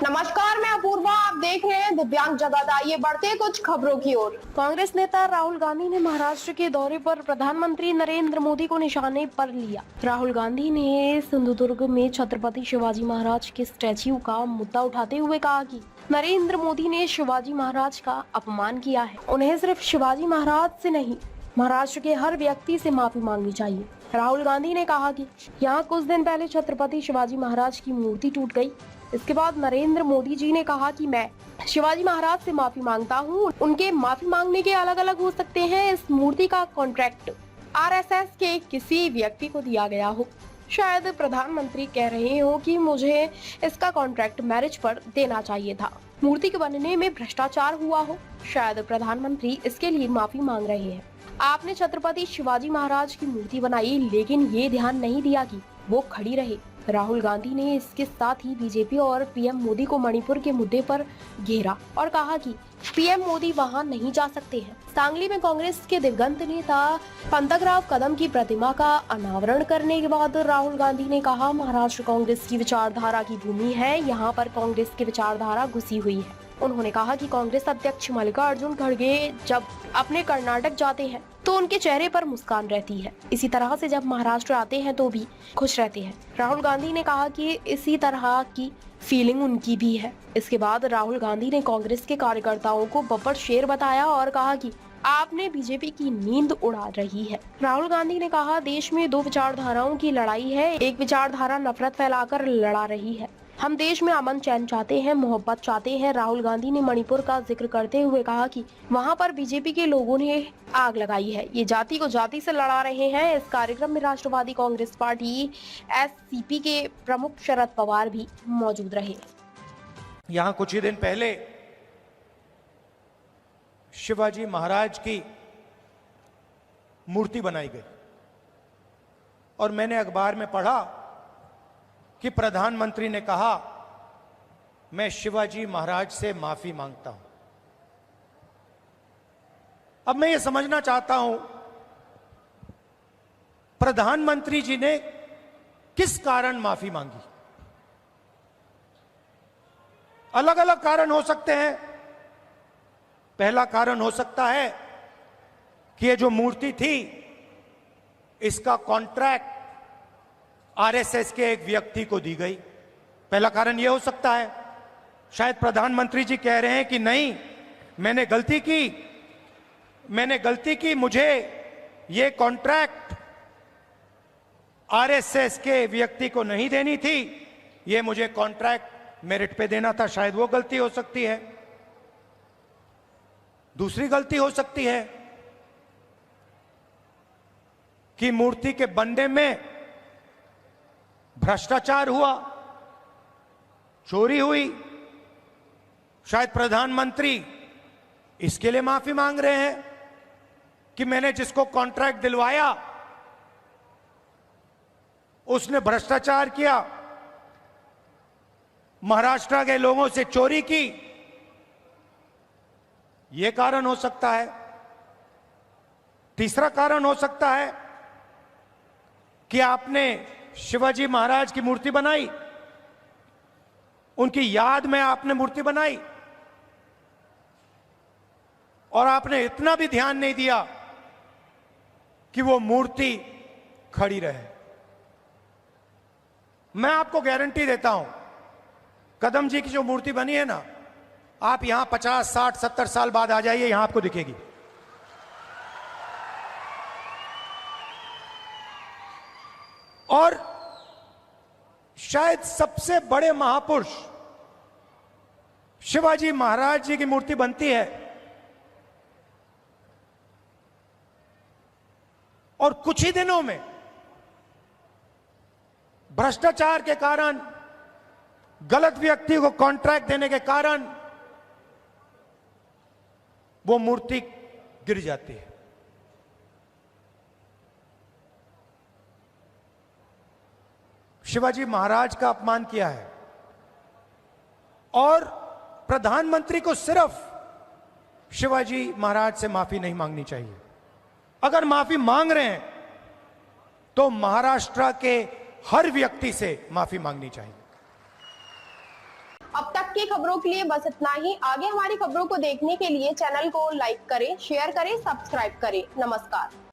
नमस्कार, मैं अपूर्वा। आप देख रहे हैं दिव्यांग जगत। आइए बढ़ते कुछ खबरों की ओर। कांग्रेस नेता राहुल गांधी ने महाराष्ट्र के दौरे पर प्रधानमंत्री नरेंद्र मोदी को निशाने पर लिया। राहुल गांधी ने सिंधुदुर्ग में छत्रपति शिवाजी महाराज के स्टैच्यू का मुद्दा उठाते हुए कहा कि नरेंद्र मोदी ने शिवाजी महाराज का अपमान किया है। उन्हें सिर्फ शिवाजी महाराज से नहीं, महाराष्ट्र के हर व्यक्ति से माफी मांगनी चाहिए। राहुल गांधी ने कहा कि यहाँ कुछ दिन पहले छत्रपति शिवाजी महाराज की मूर्ति टूट गई। इसके बाद नरेंद्र मोदी जी ने कहा कि मैं शिवाजी महाराज से माफी मांगता हूँ। उनके माफी मांगने के अलग अलग हो सकते हैं। इस मूर्ति का कॉन्ट्रैक्ट आरएसएस के किसी व्यक्ति को दिया गया हो। शायद प्रधानमंत्री कह रहे हो कि मुझे इसका कॉन्ट्रैक्ट मैरिज पर देना चाहिए था, मूर्ति के बनने में भ्रष्टाचार हुआ हो। शायद प्रधानमंत्री इसके लिए माफी मांग रहे हैं। आपने छत्रपति शिवाजी महाराज की मूर्ति बनाई, लेकिन ये ध्यान नहीं दिया कि वो खड़ी रहे। राहुल गांधी ने इसके साथ ही बीजेपी और पीएम मोदी को मणिपुर के मुद्दे पर घेरा और कहा कि पीएम मोदी वहां नहीं जा सकते हैं। सांगली में कांग्रेस के दिवंगत नेता पंतग्राफ कदम की प्रतिमा का अनावरण करने के बाद राहुल गांधी ने कहा, महाराष्ट्र कांग्रेस की विचारधारा की भूमि है, यहाँ पर कांग्रेस की विचारधारा घुसी हुई है। उन्होंने कहा कि कांग्रेस अध्यक्ष मल्लिकार्जुन खड़गे जब अपने कर्नाटक जाते हैं तो उनके चेहरे पर मुस्कान रहती है। इसी तरह से जब महाराष्ट्र आते हैं तो भी खुश रहते हैं। राहुल गांधी ने कहा कि इसी तरह की फीलिंग उनकी भी है। इसके बाद राहुल गांधी ने कांग्रेस के कार्यकर्ताओं को बब्बर शेर बताया और कहा कि आपने बीजेपी की नींद उड़ा रही है। राहुल गांधी ने कहा, देश में दो विचारधाराओं की लड़ाई है। एक विचारधारा नफरत फैलाकर लड़ा रही है। हम देश में अमन चैन चाहते हैं, मोहब्बत चाहते हैं। राहुल गांधी ने मणिपुर का जिक्र करते हुए कहा कि वहां पर बीजेपी के लोगों ने आग लगाई है। ये जाति को जाति से लड़ा रहे हैं। इस कार्यक्रम में राष्ट्रवादी कांग्रेस पार्टी एससीपी के प्रमुख शरद पवार भी मौजूद रहे। यहाँ कुछ ही दिन पहले शिवाजी महाराज की मूर्ति बनाई गई और मैंने अखबार में पढ़ा कि प्रधानमंत्री ने कहा, मैं शिवाजी महाराज से माफी मांगता हूं। अब मैं ये समझना चाहता हूं, प्रधानमंत्री जी ने किस कारण माफी मांगी? अलग अलग कारण हो सकते हैं। पहला कारण हो सकता है कि ये जो मूर्ति थी, इसका कॉन्ट्रैक्ट आरएसएस के एक व्यक्ति को दी गई। पहला कारण यह हो सकता है। शायद प्रधानमंत्री जी कह रहे हैं कि नहीं, मैंने गलती की, मुझे ये कॉन्ट्रैक्ट आरएसएस के व्यक्ति को नहीं देनी थी, ये मुझे कॉन्ट्रैक्ट मेरिट पे देना था। शायद वो गलती हो सकती है। दूसरी गलती हो सकती है कि मूर्ति के बनने में भ्रष्टाचार हुआ, चोरी हुई। शायद प्रधानमंत्री इसके लिए माफी मांग रहे हैं कि मैंने जिसको कॉन्ट्रैक्ट दिलवाया उसने भ्रष्टाचार किया, महाराष्ट्र के लोगों से चोरी की। यह कारण हो सकता है। तीसरा कारण हो सकता है कि आपने शिवाजी महाराज की मूर्ति बनाई, उनकी याद में आपने मूर्ति बनाई और आपने इतना भी ध्यान नहीं दिया कि वो मूर्ति खड़ी रहे। मैं आपको गारंटी देता हूं, कदम जी की जो मूर्ति बनी है ना, आप यहां 50, 60, 70 साल बाद आ जाइए, यहां आपको दिखेगी। और शायद सबसे बड़े महापुरुष शिवाजी महाराज जी की मूर्ति बनती है और कुछ ही दिनों में भ्रष्टाचार के कारण, गलत व्यक्ति को कॉन्ट्रैक्ट देने के कारण वो मूर्ति गिर जाती है। शिवाजी महाराज का अपमान किया है और प्रधानमंत्री को सिर्फ शिवाजी महाराज से माफी नहीं मांगनी चाहिए। अगर माफी मांग रहे हैं तो महाराष्ट्र के हर व्यक्ति से माफी मांगनी चाहिए। अब तक की खबरों के लिए बस इतना ही। आगे हमारी खबरों को देखने के लिए चैनल को लाइक करें, शेयर करें, सब्सक्राइब करें। नमस्कार।